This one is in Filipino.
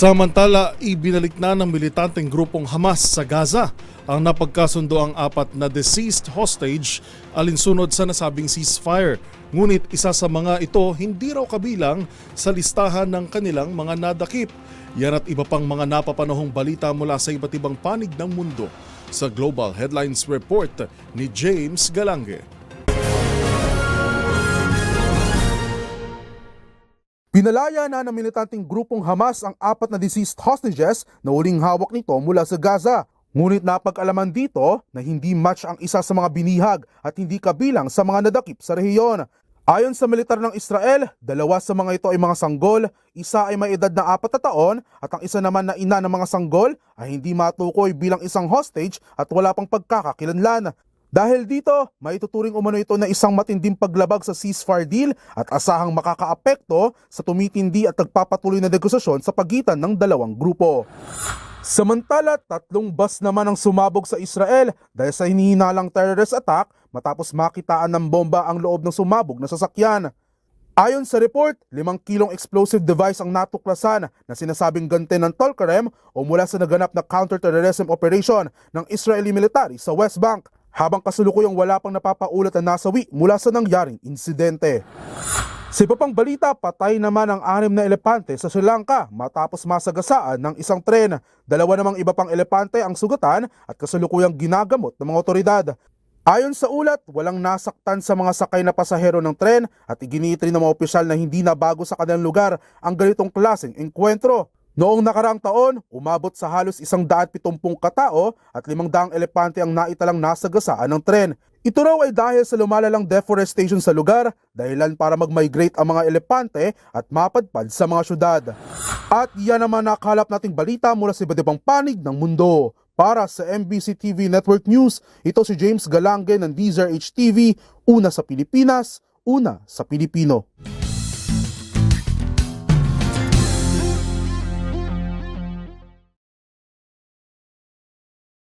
Samantala, ibinalik na ng militanteng grupong Hamas sa Gaza ang napagkasundo ang 4 na deceased hostage alinsunod sa nasabing ceasefire. Ngunit isa sa mga ito hindi raw kabilang sa listahan ng kanilang mga nadakip. Yan at iba pang mga napapanahong balita mula sa iba't ibang panig ng mundo sa Global Headlines Report ni James Galange. Pinalaya na ng militanteng grupong Hamas ang 4 na deceased hostages na huling hawak nito mula sa Gaza. Ngunit napag-alaman dito na hindi match ang isa sa mga binihag at hindi kabilang sa mga nadakip sa rehiyon. Ayon sa militar ng Israel, 2 sa mga ito ay mga sanggol, isa ay may edad na 4 na taon at ang isa naman na ina ng mga sanggol ay hindi matukoy bilang isang hostage at wala pang pagkakakilanlan. Dahil dito, maituturing umano ito na isang matinding paglabag sa ceasefire deal at asahang makakaapekto sa tumitindi at nagpapatuloy na negosasyon sa pagitan ng dalawang grupo. Samantala, 3 bus naman ang sumabog sa Israel dahil sa hinihinalang terrorist attack matapos makitaan ng bomba ang loob ng sumabog na sasakyan. Ayon sa report, 5 kilong explosive device ang natuklasan na sinasabing ganti ng Tulkarem o mula sa naganap na counter-terrorism operation ng Israeli military sa West Bank. Habang kasulukuyang wala pang napapaulat na nasawi mula sa nangyaring insidente. Sa iba pang balita, patay naman ang 6 na elepante sa Sri Lanka matapos masagasaan ng isang tren. 2 namang iba pang elepante ang sugatan at kasulukuyang ginagamot ng mga otoridad. Ayon sa ulat, walang nasaktan sa mga sakay na pasahero ng tren at iginit rin ng mga opisyal na hindi na bago sa kanilang lugar ang ganitong klaseng engkwentro. Noong nakaraang taon, umabot sa halos 170 katao at 500 elepante ang naitalang nasagasaan ng tren. Ito raw ay dahil sa lumalalang deforestation sa lugar, dahilan para mag-migrate ang mga elepante at mapadpad sa mga syudad. At yan naman nakalap nating balita mula sa iba't ibang panig ng mundo. Para sa MBC TV Network News, ito si James Galange ng DZRH TV, una sa Pilipinas, una sa Pilipino.